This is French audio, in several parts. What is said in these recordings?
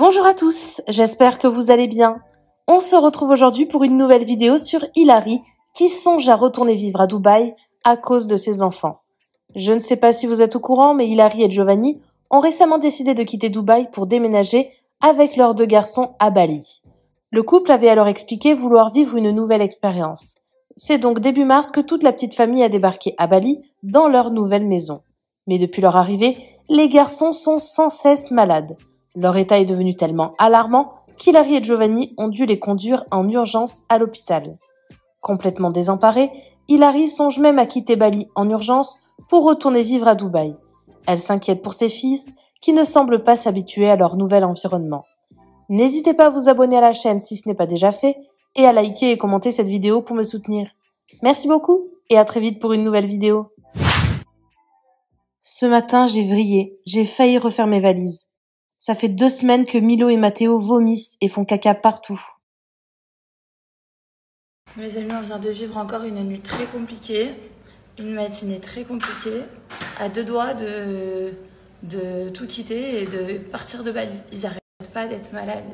Bonjour à tous, j'espère que vous allez bien. On se retrouve aujourd'hui pour une nouvelle vidéo sur Hilary qui songe à retourner vivre à Dubaï à cause de ses enfants. Je ne sais pas si vous êtes au courant, mais Hilary et Giovanni ont récemment décidé de quitter Dubaï pour déménager avec leurs 2 garçons à Bali. Le couple avait alors expliqué vouloir vivre une nouvelle expérience. C'est donc début mars que toute la petite famille a débarqué à Bali dans leur nouvelle maison. Mais depuis leur arrivée, les garçons sont sans cesse malades. Leur état est devenu tellement alarmant qu'Hilary et Giovanni ont dû les conduire en urgence à l'hôpital. Complètement désemparée, Hilary songe même à quitter Bali en urgence pour retourner vivre à Dubaï. Elle s'inquiète pour ses fils qui ne semblent pas s'habituer à leur nouvel environnement. N'hésitez pas à vous abonner à la chaîne si ce n'est pas déjà fait et à liker et commenter cette vidéo pour me soutenir. Merci beaucoup et à très vite pour une nouvelle vidéo. Ce matin, j'ai vrillé, j'ai failli refaire mes valises. Ça fait 2 semaines que Milo et Mathéo vomissent et font caca partout. Mes amis, on vient de vivre encore une nuit très compliquée, une matinée très compliquée, à 2 doigts de tout quitter et de partir de Bali. Ils n'arrêtent pas d'être malades,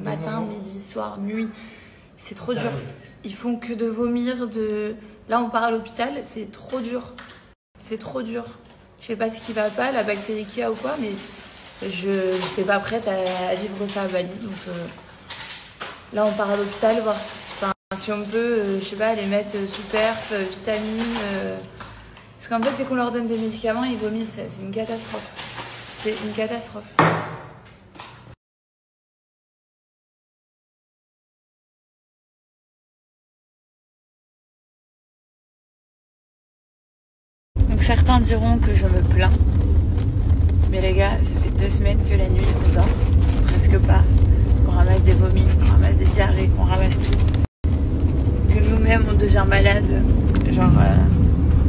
matin, midi, soir, nuit. C'est trop dur. Ils font que de vomir, Là, on part à l'hôpital, c'est trop dur. C'est trop dur. Je sais pas ce qui va pas, la bactérie qu'il y a ou quoi, mais je n'étais pas prête à vivre ça à Bali. Donc là, on part à l'hôpital voir si on peut, je sais pas, les mettre sous perf, vitamines. Parce qu'en fait, dès qu'on leur donne des médicaments, ils vomissent. C'est une catastrophe. C'est une catastrophe. Donc certains diront que je me plains. Mais les gars, ça fait 2 semaines que la nuit on dort, presque pas, qu'on ramasse des vomis, qu'on ramasse des diarrhées, qu'on ramasse tout. Que nous-mêmes on devient malade. Genre,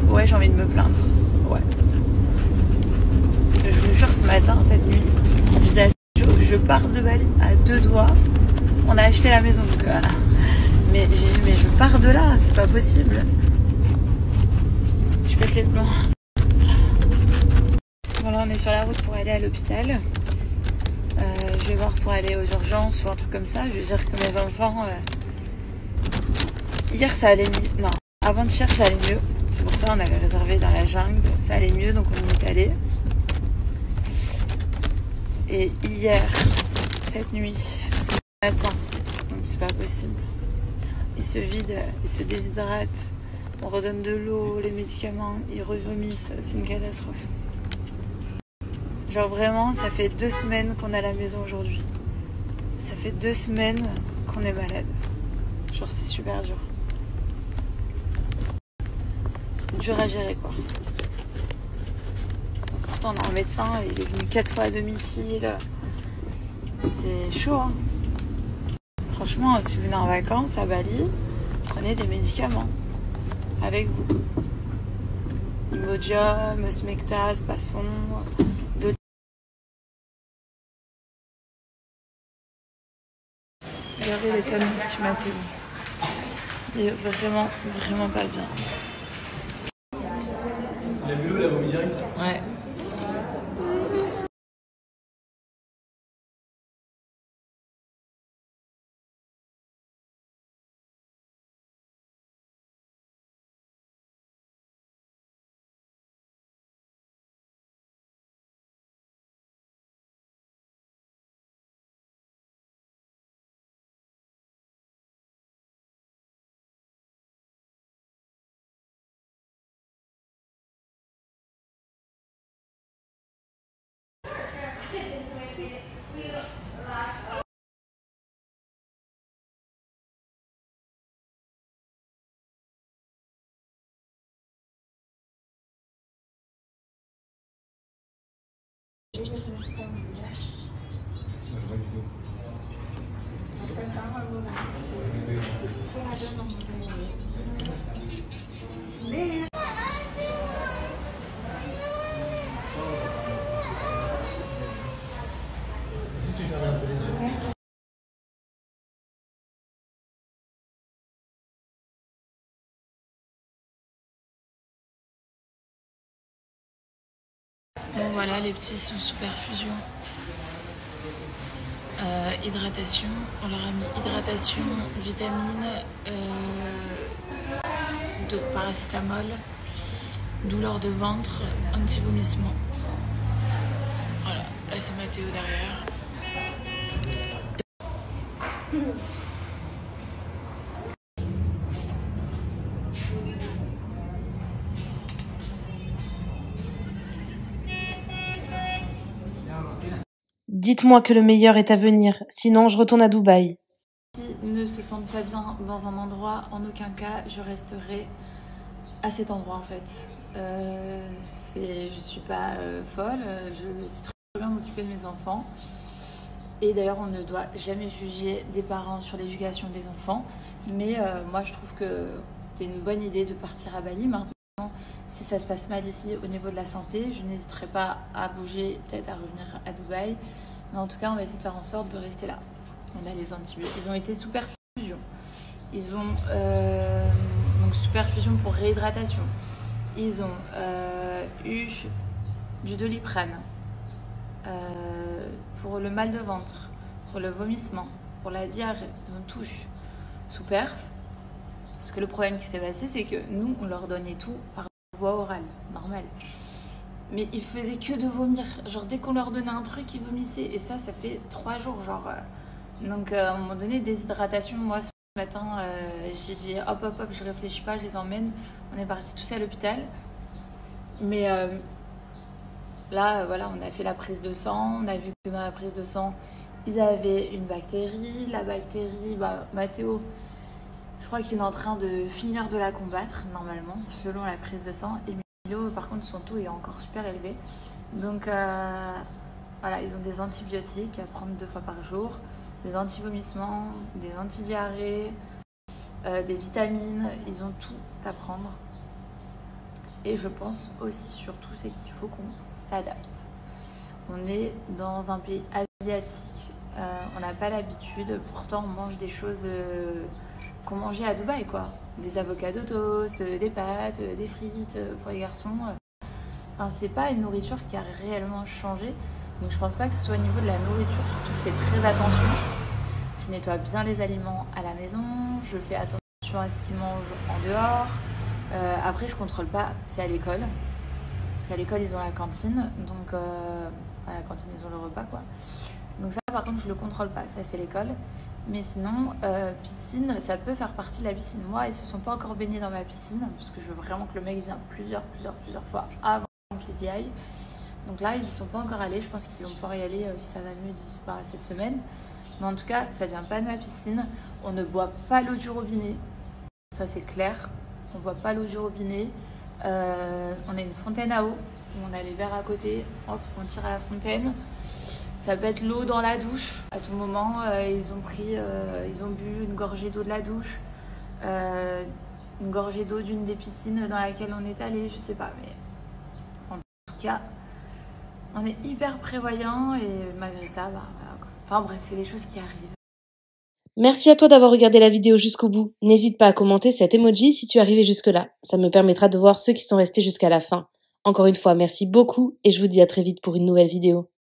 ouais, j'ai envie de me plaindre. Ouais. Je vous jure, ce matin, cette nuit, je pars de Bali à 2 doigts. On a acheté la maison, donc mais j'ai dit, mais je pars de là, c'est pas possible. Je pète les plombs. Voilà, on est sur la route pour aller à l'hôpital. Je vais voir pour aller aux urgences ou un truc comme ça. Je veux dire que mes enfants... Hier, ça allait mieux. Non, avant-hier, ça allait mieux. C'est pour ça qu'on avait réservé dans la jungle. Ça allait mieux, donc on y est allé. Et hier, cette nuit, ce matin, donc c'est pas possible. Ils se vident, ils se déshydratent. On redonne de l'eau, les médicaments, ils revomissent. C'est une catastrophe. Genre vraiment, ça fait 2 semaines qu'on est à la maison aujourd'hui. Ça fait 2 semaines qu'on est malade. Genre c'est super dur. Dur à gérer quoi. Pourtant on a un médecin, il est venu 4 fois à domicile. C'est chaud hein. Franchement, si vous venez en vacances à Bali, prenez des médicaments avec vous. Imodium, Smecta, Spasfon, regardez l'état de petit Mathéo. Il est vraiment, vraiment pas bien. Il a vu l'eau, il a vomi direct. Ouais. Bon voilà, les petits sont sous perfusion. Hydratation, on leur a mis hydratation, vitamines, de paracétamol, douleur de ventre, anti-vomissement. Voilà, là c'est Mathéo derrière. Dites-moi que le meilleur est à venir, sinon je retourne à Dubaï. S'ils ne se sentent pas bien dans un endroit, en aucun cas je resterai à cet endroit en fait. Je suis pas folle, je sais très bien m'occuper de mes enfants. Et d'ailleurs, on ne doit jamais juger des parents sur l'éducation des enfants. Mais moi, je trouve que c'était une bonne idée de partir à Bali. Maintenant, si ça se passe mal ici au niveau de la santé, je n'hésiterai pas à bouger, peut-être à revenir à Dubaï. Mais en tout cas, on va essayer de faire en sorte de rester là. On a les antibiotiques. Ils ont été sous perfusion. Ils ont donc sous perfusion pour réhydratation. Ils ont eu du Doliprane. Pour le mal de ventre, pour le vomissement, pour la diarrhée, ils ont tous sous perf. Parce que le problème qui s'est passé, c'est que nous, on leur donnait tout par voie orale, normal. Mais ils faisaient que de vomir. Genre, dès qu'on leur donnait un truc, ils vomissaient. Et ça fait 3 jours, genre. Donc, à un moment donné, déshydratation. Moi, ce matin, j'ai dit hop, je réfléchis pas, je les emmène. On est partis tous à l'hôpital. Mais là, voilà, on a fait la prise de sang. On a vu que dans la prise de sang, ils avaient une bactérie. La bactérie, Mathéo, je crois qu'il est en train de finir de la combattre, normalement, selon la prise de sang. Et Milo, par contre, son taux est encore super élevé. Donc, voilà, ils ont des antibiotiques à prendre 2 fois par jour, des anti-vomissements, des anti-diarrhées, des vitamines. Ils ont tout à prendre. Et je pense aussi, surtout, c'est qu'il faut qu'on s'adapte. On est dans un pays asiatique, on n'a pas l'habitude, pourtant on mange des choses qu'on mangeait à Dubaï, quoi. Des avocados toast, des pâtes, des frites pour les garçons. Enfin, c'est pas une nourriture qui a réellement changé. Donc je pense pas que ce soit au niveau de la nourriture, surtout je fais très attention. Je nettoie bien les aliments à la maison, je fais attention à ce qu'ils mangent en dehors. Après, je contrôle pas, c'est à l'école. Parce qu'à l'école, ils ont la cantine. Donc, à la cantine, ils ont le repas, quoi. Donc ça, par contre, je le contrôle pas. Ça, c'est l'école. Mais sinon, piscine, ça peut faire partie de la piscine. Moi, ils se sont pas encore baignés dans ma piscine. Parce que je veux vraiment que le mec vienne plusieurs fois avant qu'ils y aillent. Donc là, ils y sont pas encore allés. Je pense qu'ils vont pouvoir y aller si ça va mieux d'ici par cette semaine. Mais en tout cas, ça vient pas de ma piscine. On ne boit pas l'eau du robinet. Ça, c'est clair. On ne boit pas l'eau du robinet. On a une fontaine à eau où on a les verres à côté. Hop, on tire à la fontaine. Ça peut être l'eau dans la douche. À tout moment, ils ont bu une gorgée d'eau de la douche, une gorgée d'eau d'une des piscines dans laquelle on est allé. Je sais pas, mais en tout cas, on est hyper prévoyant et malgré ça, voilà, quoi. Enfin bref, c'est des choses qui arrivent. Merci à toi d'avoir regardé la vidéo jusqu'au bout. N'hésite pas à commenter cet emoji si tu es arrivé jusque-là. Ça me permettra de voir ceux qui sont restés jusqu'à la fin. Encore une fois, merci beaucoup et je vous dis à très vite pour une nouvelle vidéo.